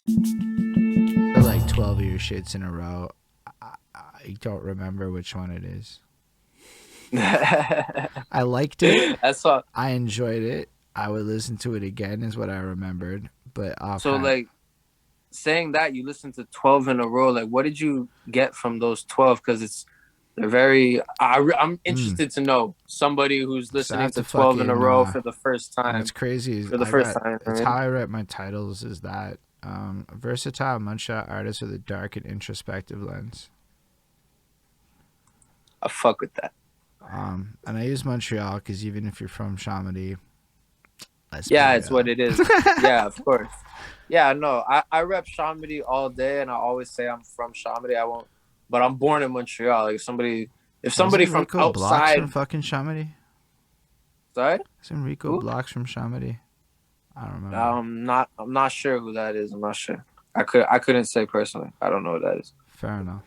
For like 12 of your shits in a row. I don't remember which one it is. I liked it. That's all. I enjoyed it. I would listen to it again, is what I remembered. But So offhand, like saying that you listened to 12 in a row, like what did you get from those 12? Because they're very. I'm mm, interested to know somebody who's so I listening have to to 12 in a fucking. row for the first What's time. crazy is For the first time, I it's how mean, I write my titles is that versatile Montreal artists with a dark and introspective lens. I fuck with that. And I use Montreal because even if you're from Chamonix, let's be Yeah, it's what real. it is. Yeah, of course. Yeah, no, I rep Chamonix all day, and I always say I'm from Chamonix. I won't, but I'm born in Montreal. Like if somebody Isn't from Rico Blocks from outside, fucking Chamonix? sorry, Isn't Rico who? Blocks from Chamonix? I don't remember. I'm not sure who that is. I'm not sure. I couldn't say personally. I don't know who that is. Fair enough.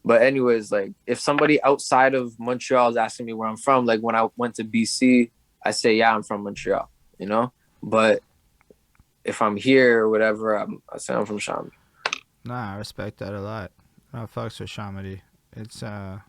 But anyways, like if somebody outside of Montreal is asking me where I'm from, like when I went to BC, I say yeah, I'm from Montreal. You know, but if I'm here or whatever, I say I'm from Chamonix. Nah, I respect that a lot. No fucks with Chamonix. It's well,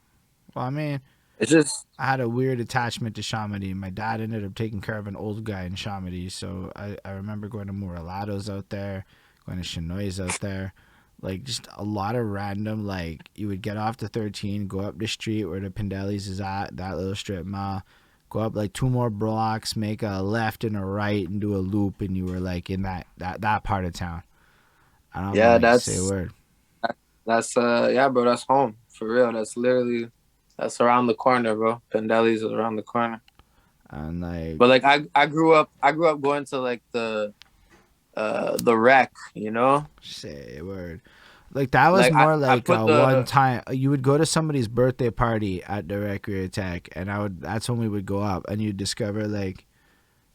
I mean, It's just I had a weird attachment to Chamonix. My dad ended up taking care of an old guy in Chamonix, so I remember going to Morelatos out there, going to Chinois out there. Like, just a lot of random, like, you would get off the 13, go up the street where the Pindelli's is at, that little strip mall, go up like two more blocks, make a left and a right, and do a loop, and you were, like, in that part of town. And I'm yeah, like, say a word. that's yeah, bro, that's home for real. That's literally that's around the corner, bro. Pendeli's is around the corner. And, like, But like I grew up going to like the rec, you know? say a word. Like, that was Like more I like put a one the time. You would go to somebody's birthday party at the Recreate Tech, and that's when we would go up, and you'd discover, like,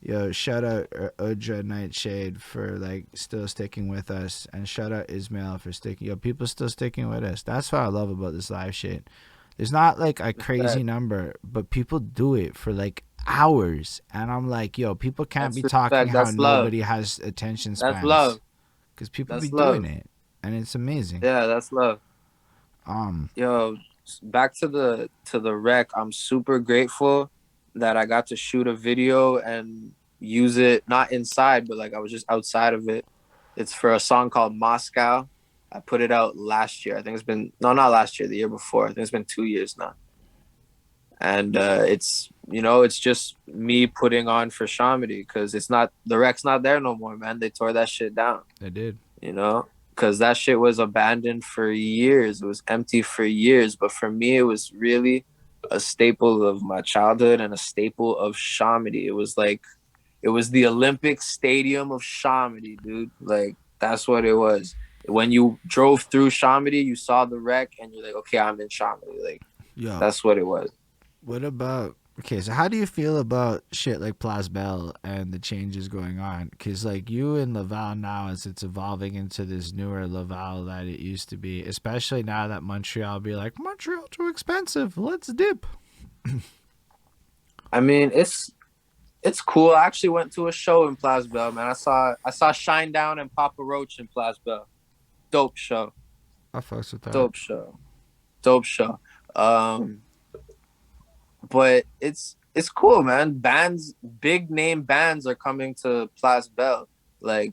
yo, shout out Udra Nightshade for, like, still sticking with us, and shout out Ismail for sticking. Yo, people still sticking with us. That's what I love about this live shit. There's not like a crazy respect. number, but people do it for like hours, and I'm like, yo, people can't That's be talking respect. how That's love. nobody has attention That's spans, love. because people be That's doing love. it, and it's amazing. Yeah, that's love. Um, Yo, back to the rec. I'm super grateful that I got to shoot a video and use it not inside, but like I was just outside of it. It's for a song called Moscow. I put it out last year. I think it's been no, not last year, the year before. I think it's been 2 years now. And it's it's just me putting on for Shamedy because it's not the rec's not there no more, man. They tore that shit down. they did. you know, because that shit was abandoned for years. It was empty for years. But for me, it was really a staple of my childhood and a staple of Shamedy. It was the Olympic Stadium of Shamedy, dude. Like, that's what it was. When you drove through Shamedy, you saw the wreck and you're like, okay, I'm in Shamedy. Like, Yo, that's what it was. what about? Okay, so how do you feel about shit like Place Belle and the changes going on? Because, like, you in Laval now, as it's evolving into this newer Laval that it used to be, especially now that Montreal be like, Montreal too expensive, let's dip. I mean, it's cool. I actually went to a show in Place Belle, man. I saw Shine Down and Papa Roach in Place Belle. Dope show. I fucks with that. Dope show. Dope show. Um, but it's cool, man. Bands, big name bands are coming to Place Belle. Like,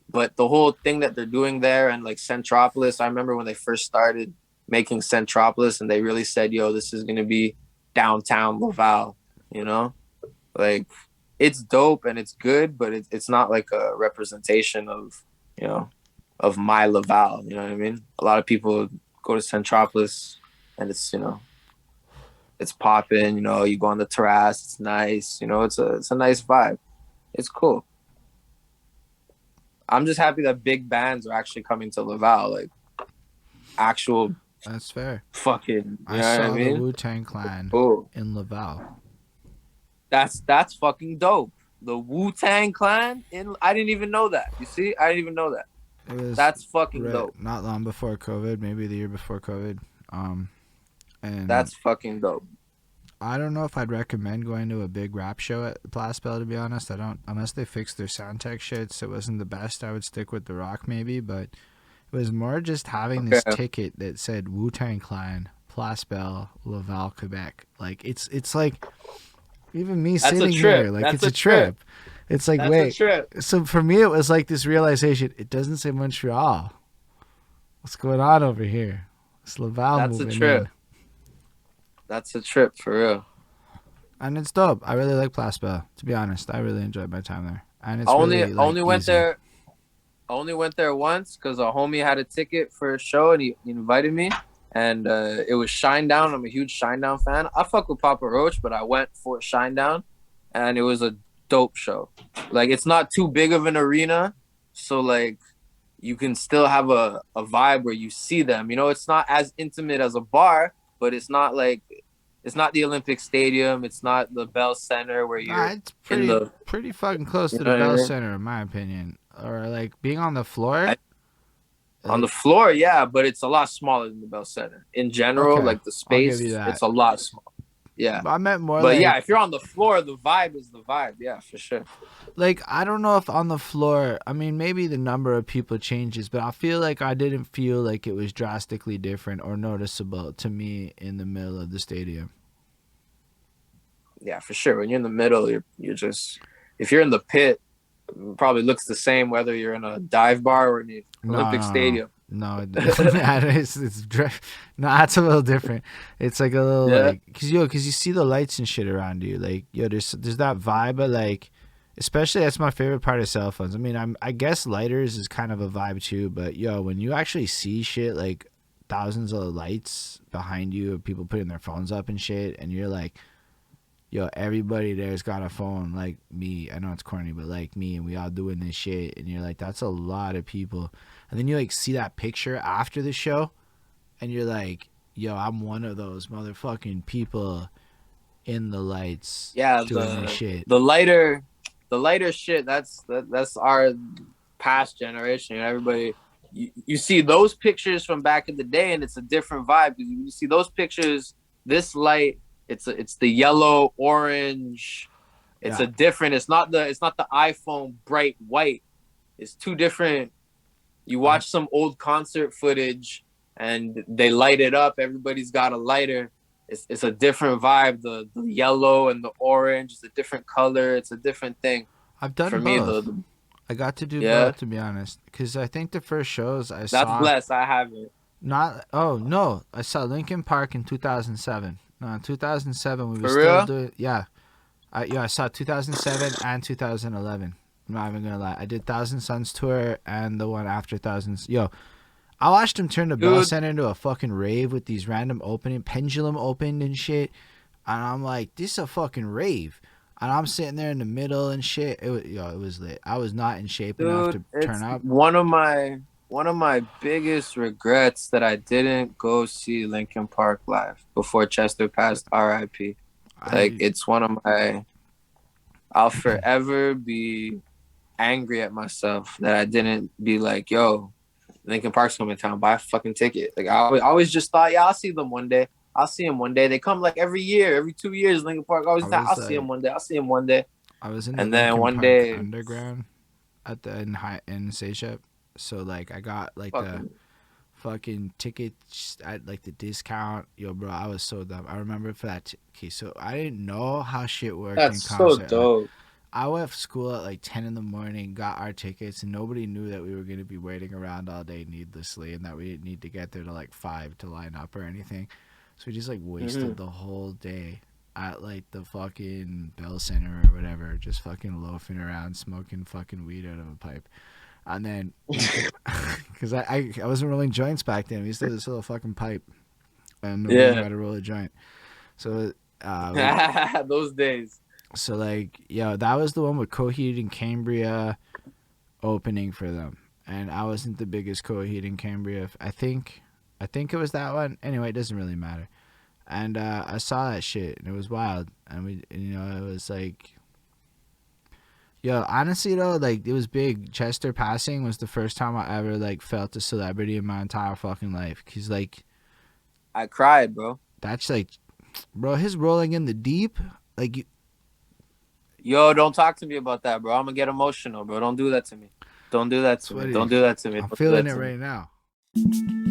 but the whole thing that they're doing there and like Centropolis, I remember when they first started making Centropolis and they really said, yo, this is gonna be downtown Laval, you know? Like it's dope and it's good, but it's not like a representation of, you know, of my Laval. You know what I mean? A lot of people go to Centropolis and it's, it's popping, you go on the terrace, it's nice, it's a nice vibe. It's cool. I'm just happy that big bands are actually coming to Laval, like actual That's fair. fucking, you I know what I saw the mean? Wu Tang Clan Cool. in Laval. That's fucking dope. The Wu-Tang Clan in I didn't even know that. You see? I didn't even know that. It was That's fucking dope. not long before COVID, maybe the year before COVID. And That's fucking dope. I don't know if I'd recommend going to a big rap show at Blast Bell, to be honest. I don't, unless they fixed their sound tech shit, so it wasn't the best. I would stick with The Rock maybe, but it was more just having this Okay, ticket that said Wu Tang Clan, Place Bell, Laval, Quebec. Like it's like even me that's a sitting here, trip. like That's it's a a trip. trip. It's like That's a wait. trip. So for me, it was like this realization. It doesn't say Montreal. What's going on over here? It's Laval That's a moving in. trip. That's a trip for real. And it's dope. I really like Place Bell. To be honest, I really enjoyed my time there, and I it's only really like only went easy. there. I only went there once because a homie had a ticket for a show and he invited me. And it was Shinedown. I'm a huge Shinedown fan. I fuck with Papa Roach, but I went for Shinedown, and it was a dope show. Like it's not too big of an arena, so like you can still have a vibe where you see them. You know, it's not as intimate as a bar, but it's not like it's not the Olympic Stadium. It's not the Bell Center where Nah, you're it's in the. pretty fucking close You to the know what I Bell mean? Center, in my opinion. Or like being on the floor. I, on the Like floor, yeah, but it's a lot smaller than the Bell Center. In general, okay, like the I'll give you space, that. it's a lot smaller. Yeah. But I meant more But yeah, like if you're on the floor, the vibe is the vibe. Yeah, for sure. I don't know if on the floor. I mean, maybe the number of people changes, but I feel like I didn't feel like it was drastically different or noticeable to me in the middle of the stadium. Yeah, for sure. When you're in the middle, you're just if you're in the pit, it probably looks the same whether you're in a dive bar or in the No, Olympic no, no. Stadium. No, no, it's a little different. It's like a little Yeah. like, cause you see the lights and shit around you. Like, yo, there's that vibe of like, especially that's my favorite part of cell phones. I mean, I guess lighters is kind of a vibe too, but yo, when you actually see shit like thousands of lights behind you of people putting their phones up and shit, and you're like, yo, everybody there's got a phone like me. I know it's corny, but like me, and we all doing this shit, and you're like, that's a lot of people. And then you like see that picture after the show, and you're like, yo, I'm one of those motherfucking people in the lights Yeah, doing this shit. the lighter shit, that's our past generation. Everybody you see those pictures from back in the day and it's a different vibe because you see those pictures, this light, it's the yellow, orange. It's Yeah, a different, it's not the iPhone bright white. It's two different. You I watch some old concert footage and they light it up. Everybody's got a lighter. It's a different vibe. The yellow and the orange is a different color. It's a different thing. I've done For me, both. I got to do yeah, both to be honest, because I think the first shows I that's saw blessed. I haven't. not oh no, I saw Linkin Park in 2007. No, in 2007 we were For still real? doing yeah. I saw 2007 and 2011. I'm not even gonna lie. I did Thousand Suns tour and the one after Thousands. Yo, I watched him turn the Bell Dude, Center into a fucking rave with these random opening pendulum opened and shit. And I'm like, this is a fucking rave. And I'm sitting there in the middle and shit. It was lit. I was not in shape enough dude, to turn it's up. one of my biggest regrets that I didn't go see Linkin Park live before Chester passed RIP. Like I it's one of my I'll forever be angry at myself that I didn't be like, yo, Linkin Park's coming to town, buy a fucking ticket. Like I always just thought, yeah, I'll see them one day. I'll see them one day. They come like every year, every 2 years. Linkin Park I always, I'll was see them like one day. I'll see them one day. I was in the And then Linkin one Park day, underground at the in Seychelles. So like I got like the fucking, fucking tickets at like the discount. Yo, bro, I was so dumb. I remember for that. Okay, so I didn't know how shit worked in that's so concert. Like, dope. I left school at like 10 in the morning, got our tickets, and nobody knew that we were going to be waiting around all day needlessly and that we didn't need to get there to like 5 to line up or anything. So we just like Mm-hmm. wasted the whole day at like the fucking Bell Center or whatever, just fucking loafing around, smoking fucking weed out of a pipe. And then, because I wasn't rolling joints back then. We used to have this little fucking pipe and nobody knew Yeah. how to roll a joint. So, we, Those days. so like, yeah, that was the one with Coheed and Cambria opening for them, and I wasn't the biggest Coheed and Cambria. I think it was that one. Anyway, it doesn't really matter. And I saw that shit, and it was wild. And it was like, yo, honestly though, like it was big. Chester passing was the first time I ever like felt a celebrity in my entire fucking life. Cause like I cried, bro. that's like bro, his rolling in the deep, like Yo, don't talk to me about that, bro. I'm gonna get emotional, bro. Don't do that to me. Don't do that it's to me. funny. Don't do that to me. I'm Don't do feeling that it to me. right now.